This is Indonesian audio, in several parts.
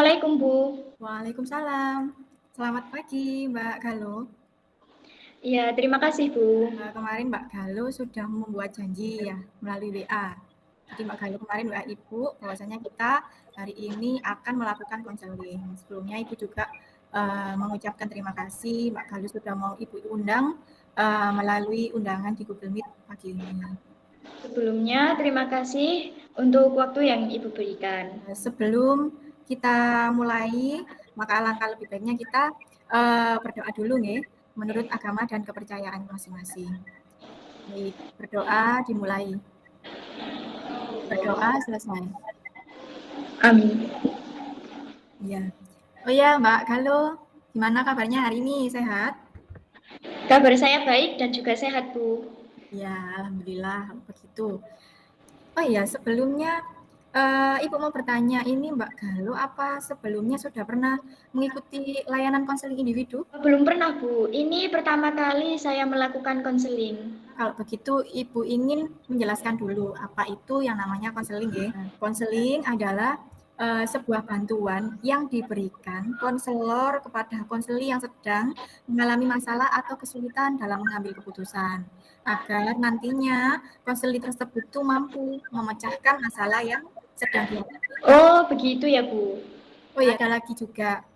Assalamualaikum Bu. Waalaikumsalam. Selamat pagi, Mbak Galuh. Iya, terima kasih Bu. Kemarin Mbak Galuh sudah membuat janji ya melalui WA. Jadi Mbak Galuh kemarin WA Ibu bahwasanya kita hari ini akan melakukan konseling. Sebelumnya Ibu juga mengucapkan terima kasih Mbak Galuh sudah mau Ibu undang melalui undangan di Google Meet pagi ini. Sebelumnya terima kasih untuk waktu yang Ibu berikan. Sebelum kita mulai, maka alangkah lebih baiknya kita berdoa dulu nih, menurut agama dan kepercayaan masing-masing. Baik, berdoa dimulai. Berdoa selesai. Amin. Iya. Oh ya, Mbak Galuh, gimana kabarnya hari ini? Sehat? Kabar saya baik dan juga sehat Bu. Ya, alhamdulillah begitu. Oh iya, sebelumnya Ibu mau bertanya ini Mbak Galuh, apa sebelumnya sudah pernah mengikuti layanan konseling individu? Belum pernah Bu, ini pertama kali saya melakukan konseling. Kalau begitu Ibu ingin menjelaskan dulu apa itu yang namanya konseling ya. Konseling adalah sebuah bantuan yang diberikan konselor kepada konseli yang sedang mengalami masalah atau kesulitan dalam mengambil keputusan agar nantinya konseli tersebut itu mampu memecahkan masalah yang sedang dihadapi. Oh, begitu ya Bu. Oh ya, ada lagi juga.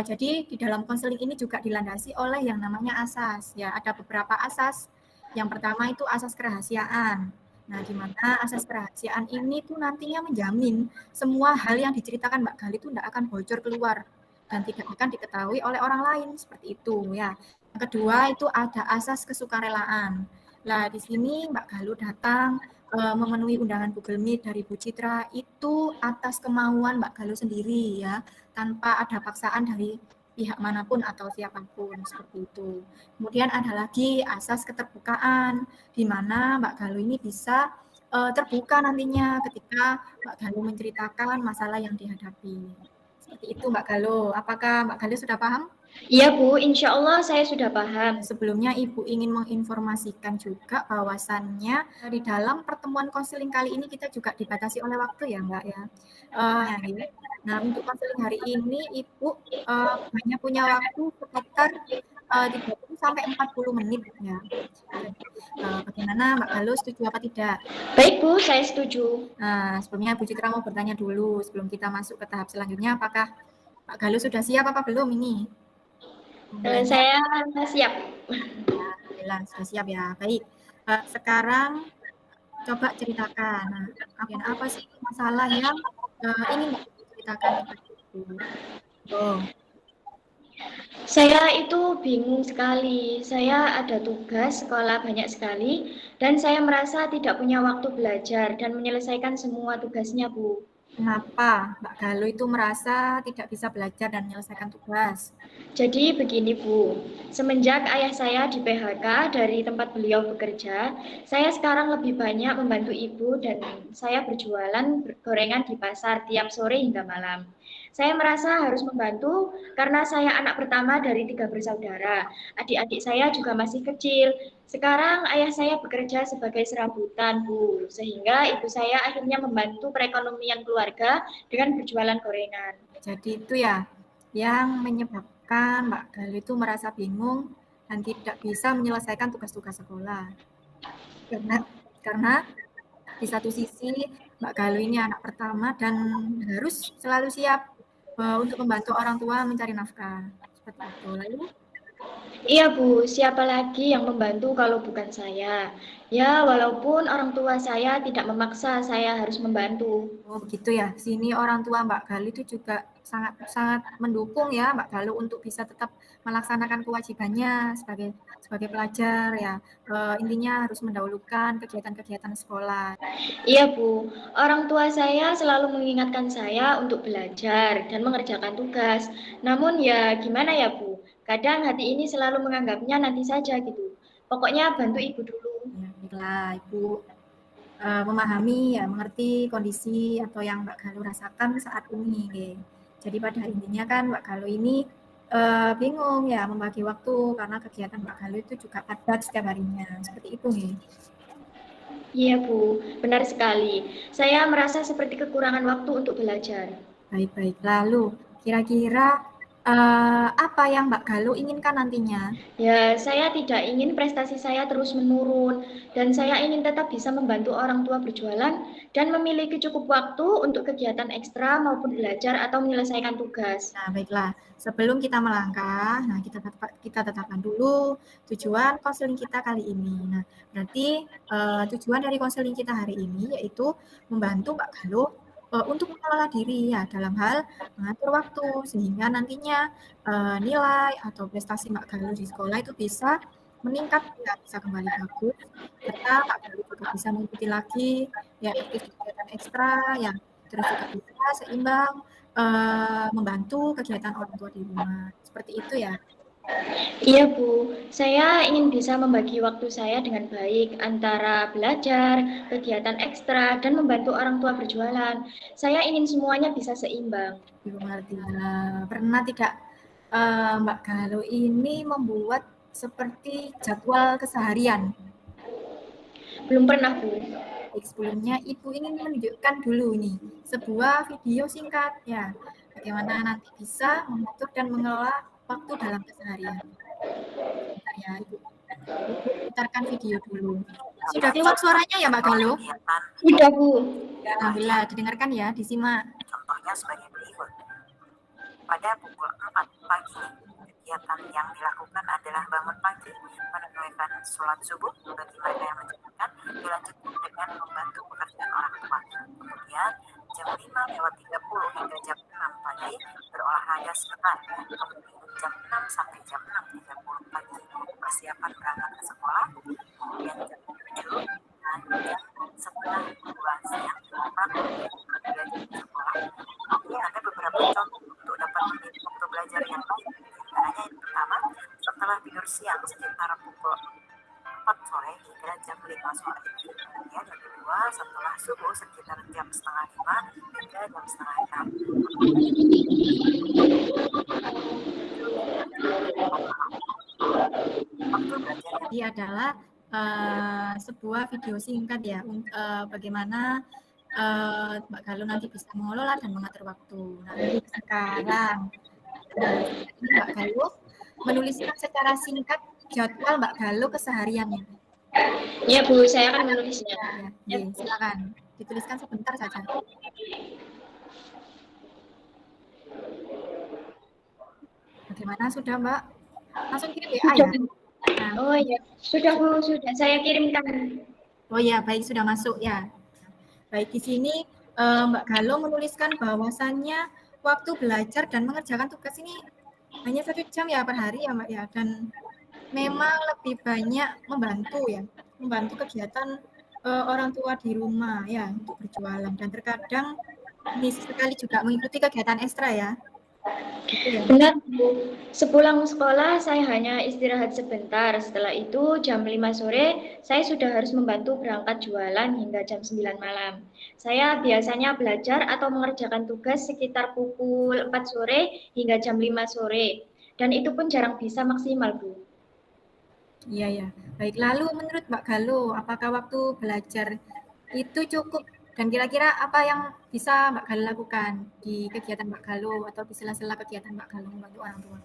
Jadi di dalam konseling ini juga dilandasi oleh yang namanya asas. Ya, ada beberapa asas. Yang pertama itu asas kerahasiaan. Nah, di mana asas kerahasiaan ini tuh nantinya menjamin semua hal yang diceritakan Mbak Galuh itu tidak akan bocor keluar dan tidak akan diketahui oleh orang lain seperti itu ya. Yang kedua itu ada asas kesukarelaan. Nah, di sini Mbak Galuh datang memenuhi undangan Google Meet dari Bu Citra itu atas kemauan Mbak Galuh sendiri ya, tanpa ada paksaan dari pihak manapun atau siapapun seperti itu. Kemudian ada lagi asas keterbukaan, di mana Mbak Galuh ini bisa terbuka nantinya ketika Mbak Galuh menceritakan masalah yang dihadapi. Seperti itu Mbak Galuh. Apakah Mbak Galuh sudah paham? Iya Bu, insya Allah saya sudah paham. Sebelumnya Ibu ingin menginformasikan juga bahwasannya di dalam pertemuan konseling kali ini kita juga dibatasi oleh waktu ya Mbak ya. Nah untuk konseling hari ini Ibu hanya punya waktu sekitar 30 sampai 40 menit ya. Jadi, bagaimana Mbak Galuh setuju apa tidak? Baik Bu, saya setuju. Nah sebelumnya Bu Citra mau bertanya dulu sebelum kita masuk ke tahap selanjutnya, apakah Mbak Galuh sudah siap apa belum ini? Saya siap. Alhamdulillah sudah siap ya. Baik. Sekarang coba ceritakan. Nah, apa sih masalah yang ingin Mbak ceritakan kepada Ibu? Oh, Saya itu bingung sekali. Saya ada tugas sekolah banyak sekali dan saya merasa tidak punya waktu belajar dan menyelesaikan semua tugasnya, Bu. kenapa Mbak Galuh itu merasa tidak bisa belajar dan menyelesaikan tugas? Jadi begini Bu, semenjak ayah saya di PHK dari tempat beliau bekerja, saya sekarang lebih banyak membantu ibu dan saya berjualan gorengan di pasar tiap sore hingga malam. Saya merasa harus membantu karena saya anak pertama dari 3 bersaudara. Adik-adik saya juga masih kecil. Sekarang ayah saya bekerja sebagai serabutan, Bu, sehingga ibu saya akhirnya membantu perekonomian keluarga dengan berjualan gorengan. Jadi itu ya yang menyebabkan Mbak Galuh itu merasa bingung dan tidak bisa menyelesaikan tugas-tugas sekolah. Karena di satu sisi Mbak Galuh ini anak pertama dan harus selalu siap untuk membantu orang tua mencari nafkah. Seperti itu. Lalu Iya Bu, siapa lagi yang membantu kalau bukan saya? Ya, walaupun orang tua saya tidak memaksa saya harus membantu. oh begitu ya. Sini orang tua Mbak Galuh itu juga sangat sangat mendukung ya Mbak Galuh untuk bisa tetap melaksanakan kewajibannya sebagai pelajar ya. Intinya harus mendahulukan kegiatan-kegiatan sekolah. Iya Bu, orang tua saya selalu mengingatkan saya untuk belajar dan mengerjakan tugas. Namun ya gimana ya Bu, kadang hati ini selalu menganggapnya nanti saja gitu. Pokoknya bantu ibu dulu. Ya, baiklah Ibu memahami ya, mengerti kondisi atau yang Mbak Galuh rasakan saat ini. Jadi pada intinya kan Mbak Galuh ini bingung ya membagi waktu karena kegiatan Mbak Galuh itu juga padat setiap harinya. Seperti itu nih. Iya Bu, benar sekali. Saya merasa seperti kekurangan waktu untuk belajar. Baik-baik. Lalu, kira-kira apa yang Mbak Galuh inginkan nantinya? Ya, saya tidak ingin prestasi saya terus menurun, dan saya ingin tetap bisa membantu orang tua berjualan dan memiliki cukup waktu untuk kegiatan ekstra maupun belajar atau menyelesaikan tugas. Nah, baiklah. Sebelum kita melangkah, nah kita tetapkan dulu tujuan konseling kita kali ini. Nah, berarti tujuan dari konseling kita hari ini yaitu membantu Mbak Galuh untuk mengelola diri ya dalam hal mengatur waktu sehingga nantinya nilai atau prestasi Mbak Galuh di sekolah itu bisa meningkat ya, bisa kembali bagus serta Mbak Galuh juga bisa mengikuti lagi ya aktif kegiatan ekstra ya terus juga bisa seimbang membantu kegiatan orang tua di rumah. Seperti itu ya. Iya, Bu. Saya ingin bisa membagi waktu saya dengan baik antara belajar, kegiatan ekstra, dan membantu orang tua berjualan. Saya ingin semuanya bisa seimbang. Ibu mengerti. Pernah tidak Mbak Galuh ini membuat seperti jadwal keseharian? Belum pernah, Bu. Baik, sebelumnya Ibu ingin menunjukkan dulu nih sebuah video singkat ya, bagaimana nanti bisa mengatur dan mengelola waktu dalam keseharian. Bentar ya, Ibu putarkan video dulu. Sudah keluar suaranya ya Mbak Galuh? Sudah, Bu. Alhamdulillah, didengarkan ya, disimak. Contohnya sebagai berikut. Pada pukul 4 pagi, kegiatan yang dilakukan adalah bangun pagi, menunaikan sholat subuh bagi mereka yang menjalankan, dilanjutkan dengan membantu pekerjaan orang tua. Kemudian jam 5:30 hingga jam 6 pagi berolahraga sebentar. Kemudian jam 6 sampai jam 6:30 pagi persiapan berangkat ke sekolah. Kemudian jam 7 dan jam setengah 2 siang praktik belajar di sekolah. Ini ada beberapa contoh untuk dapat menjadi waktu belajar yang baik. Caranya yang pertama, setelah tidur siang sekitar pukul 4 sore hingga jam 5 sore. Kemudian yang kedua, setelah subuh sekitar jam setengah 5 hingga jam setengah 6. Waktu belajar Ini adalah sebuah video singkat ya, bagaimana Mbak Galuh nanti bisa mengelola dan mengatur waktu. Nah, sekarang ini Mbak Galuh menuliskan secara singkat jadwal Mbak Galuh kesehariannya. Iya, Bu, saya akan menulisnya. Ya, silakan dituliskan sebentar saja. Bagaimana, sudah Mbak? Langsung kirim WA ya? Nah. Oh iya, sudah Bu, sudah saya kirimkan. Oh ya, baik, sudah masuk ya. Baik, di sini Mbak Galuh menuliskan bahwasannya waktu belajar dan mengerjakan tugas ini hanya 1 jam ya per hari ya Mbak ya, dan memang lebih banyak membantu kegiatan orang tua di rumah ya untuk berjualan, dan terkadang ini sekali juga mengikuti kegiatan ekstra ya. Gitu ya. Benar, Bu. Sepulang sekolah saya hanya istirahat sebentar. Setelah itu jam 5 sore saya sudah harus membantu berangkat jualan hingga jam 9 malam. Saya biasanya belajar atau mengerjakan tugas sekitar pukul 4 sore hingga jam 5 sore. Dan itu pun jarang bisa maksimal, Bu. Iya ya. Baik, lalu menurut Mbak Galuh, apakah waktu belajar itu cukup? Dan kira-kira apa yang bisa Mbak Galuh lakukan di kegiatan Mbak Galuh atau di sela-sela kegiatan Mbak Galuh membantu orang tua?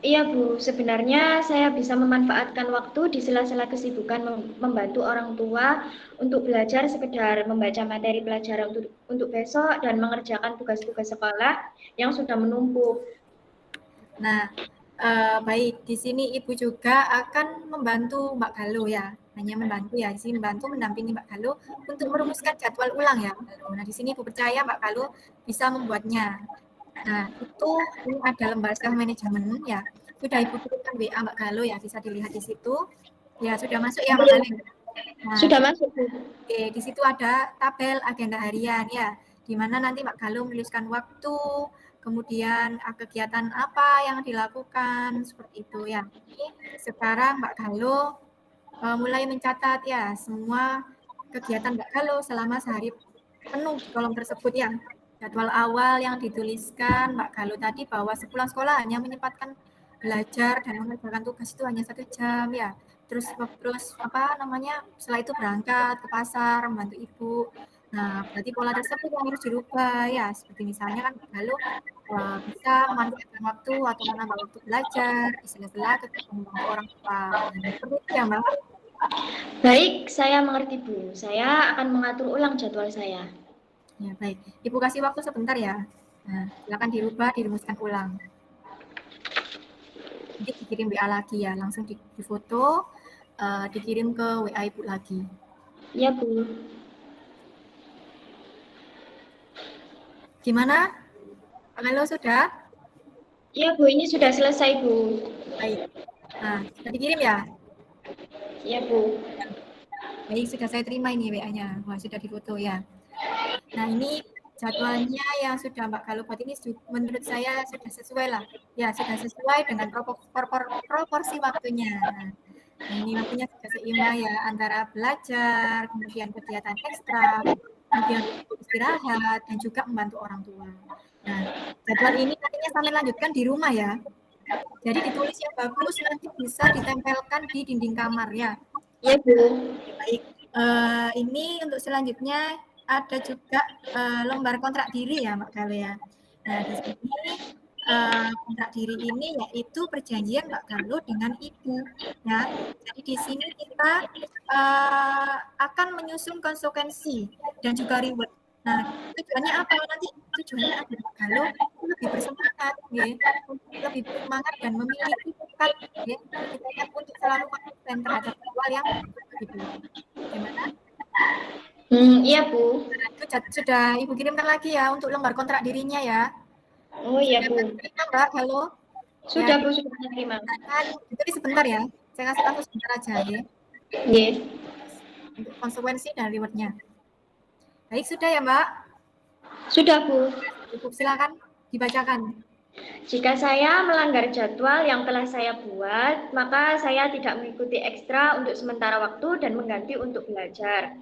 Iya, Bu. Sebenarnya saya bisa memanfaatkan waktu di sela-sela kesibukan membantu orang tua untuk belajar, sekedar membaca materi pelajaran untuk besok dan mengerjakan tugas-tugas sekolah yang sudah menumpuk. Nah, baik, di sini Ibu juga akan membantu Mbak Galuh ya, hanya membantu ya, di sini membantu mendampingi Mbak Galuh untuk merumuskan jadwal ulang ya Mbak Galuh. Nah, di sini Ibu percaya Mbak Galuh bisa membuatnya. Nah, ini ada lembar self manajemen ya. Sudah Ibu kirimkan WA Mbak Galuh ya, bisa dilihat di situ. Ya, sudah masuk ya Mbak Galuh. Nah, Sudah masuk, Bu. Oke, di situ ada tabel agenda harian ya, di mana nanti Mbak Galuh menuliskan waktu, kemudian kegiatan apa yang dilakukan, seperti itu ya. Jadi, sekarang Mbak Galuh mulai mencatat ya semua kegiatan Mbak Galuh selama sehari penuh di kolom tersebut ya. Jadwal awal yang dituliskan Mbak Galuh tadi bahwa sepulang sekolah hanya menyempatkan belajar dan mengerjakan tugas itu hanya 1 jam ya. Terus setelah itu berangkat ke pasar membantu ibu, Nah, berarti pola tersebut yang harus dirubah ya. Seperti misalnya kan Galuh bisa memanfaatkan waktu atau menambah waktu belajar di sela-sela tetap membantu orang tua. Nah, seperti itu ya, Mbak. Baik, saya mengerti Bu. Saya akan mengatur ulang jadwal saya. Ya, baik. Ibu kasih waktu sebentar ya. Nah, silakan dirubah, dirumuskan ulang. Nanti dikirim WA lagi ya, langsung difoto, dikirim ke WA Ibu lagi. Iya Bu. Gimana? Pak Galuh sudah? Iya Bu, ini sudah selesai Bu. Baik. Nah, sudah dikirim ya? Iya Bu. Baik, sudah saya terima ini WA-nya. Wah, sudah difoto ya. Nah, ini jadwalnya yang sudah Mbak Galuh buat ini menurut saya sudah sesuai lah. Ya, sudah sesuai dengan proporsi waktunya. Nah, ini waktunya sudah seimbang ya antara belajar, kemudian kegiatan ekstra, kemudian istirahat, dan juga membantu orang tua. Nah, jadwal ini nantinya sampai lanjutkan di rumah ya. Jadi ditulis yang bagus, nanti bisa ditempelkan di dinding kamar ya. Iya Bu. Baik, ini untuk selanjutnya ada juga lembar kontrak diri ya Mbak Galuh ya. Nah di sini kontrak diri ini yaitu perjanjian Mbak Galuh dengan ibu ya. Jadi di sini kita akan menyusun konsekuensi dan juga reward. Nah tujuannya apa nanti? Tujuannya agar Mbak Galuh lebih bersemangat, ya, lebih bersemangat dan memiliki tekad, ya, untuk selalu konsisten terhadap jadwal yang gitu. Gimana? Iya Bu. Itu sudah Ibu kirimkan lagi ya untuk lembar kontrak dirinya ya. Oh iya Bu. Sudah Mbak, halo. Sudah Ya, Bu, sudah terima. jadi sebentar ya. Saya kasih tahu sebentar aja ya. Yes. Untuk konsekuensi dan rewardnya. Baik, sudah ya Mbak? Sudah Bu. Ibu silakan dibacakan. Jika saya melanggar jadwal yang telah saya buat, maka saya tidak mengikuti ekstra untuk sementara waktu dan mengganti untuk belajar.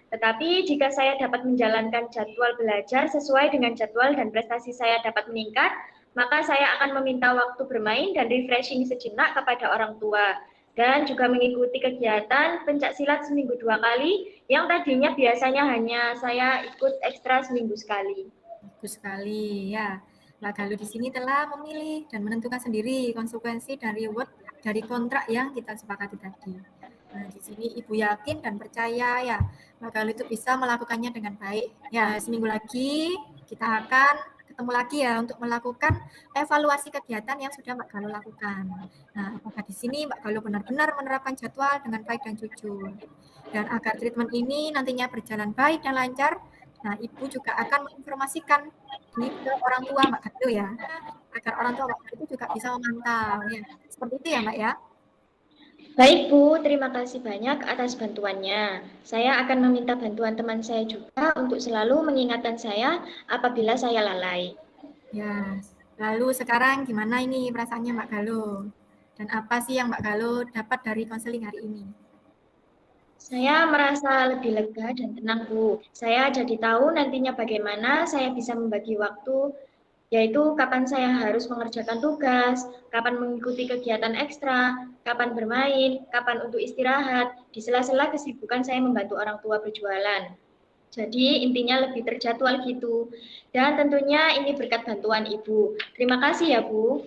Tetapi jika saya dapat menjalankan jadwal belajar sesuai dengan jadwal dan prestasi saya dapat meningkat, maka saya akan meminta waktu bermain dan refreshing sejenak kepada orang tua. Dan juga mengikuti kegiatan pencak silat seminggu 2 kali, yang tadinya biasanya hanya saya ikut ekstra seminggu sekali. Bagus sekali ya. Mbak Galuh di sini telah memilih dan menentukan sendiri konsekuensi dan reward dari kontrak yang kita sepakati tadi. Nah, di sini Ibu yakin dan percaya ya, Mbak Galuh itu bisa melakukannya dengan baik. Ya, seminggu lagi kita akan ketemu lagi ya untuk melakukan evaluasi kegiatan yang sudah Mbak Galuh lakukan. Nah, apakah di sini Mbak Galuh benar-benar menerapkan jadwal dengan baik dan jujur. Dan agar treatment ini nantinya berjalan baik dan lancar, nah, Ibu juga akan menginformasikan ke orang tua Mbak Galuh ya, agar orang tua Mbak Galuh itu juga bisa memantau ya. Seperti itu ya Mbak ya. Baik Bu, terima kasih banyak atas bantuannya. Saya akan meminta bantuan teman saya juga untuk selalu mengingatkan saya apabila saya lalai. Ya, lalu sekarang gimana ini perasaannya Mbak Galuh? Dan apa sih yang Mbak Galuh dapat dari konseling hari ini? Saya merasa lebih lega dan tenang Bu. Saya jadi tahu nantinya bagaimana saya bisa membagi waktu, yaitu kapan saya harus mengerjakan tugas, kapan mengikuti kegiatan ekstra, kapan bermain, kapan untuk istirahat, di sela-sela kesibukan saya membantu orang tua berjualan. Jadi intinya lebih terjadwal gitu. Dan tentunya ini berkat bantuan Ibu. Terima kasih ya Bu.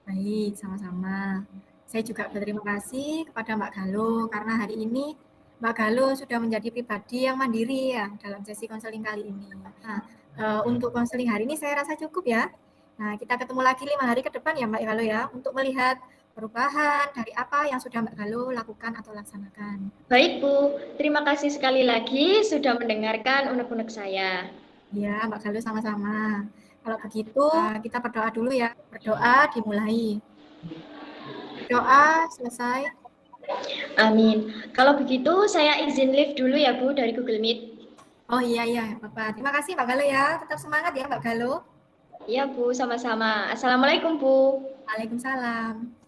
Baik, sama-sama. Saya juga berterima kasih kepada Mbak Galuh karena hari ini Mbak Galuh sudah menjadi pribadi yang mandiri ya dalam sesi konseling kali ini. Nah, untuk konseling hari ini saya rasa cukup ya. Nah, kita ketemu lagi 5 hari ke depan ya Mbak Galuh ya untuk melihat perubahan dari apa yang sudah Mbak Galuh lakukan atau laksanakan. Baik Bu, terima kasih sekali lagi sudah mendengarkan unek-unek saya. Ya, Mbak Galuh sama-sama. Kalau begitu kita berdoa dulu ya. Berdoa dimulai. Doa selesai. Amin. Kalau begitu saya izin live dulu ya Bu dari Google Meet. Oh iya, Bapak. Terima kasih Mbak Galuh ya. Tetap semangat ya Mbak Galuh. Iya Bu, sama-sama. Assalamualaikum Bu. Waalaikumsalam.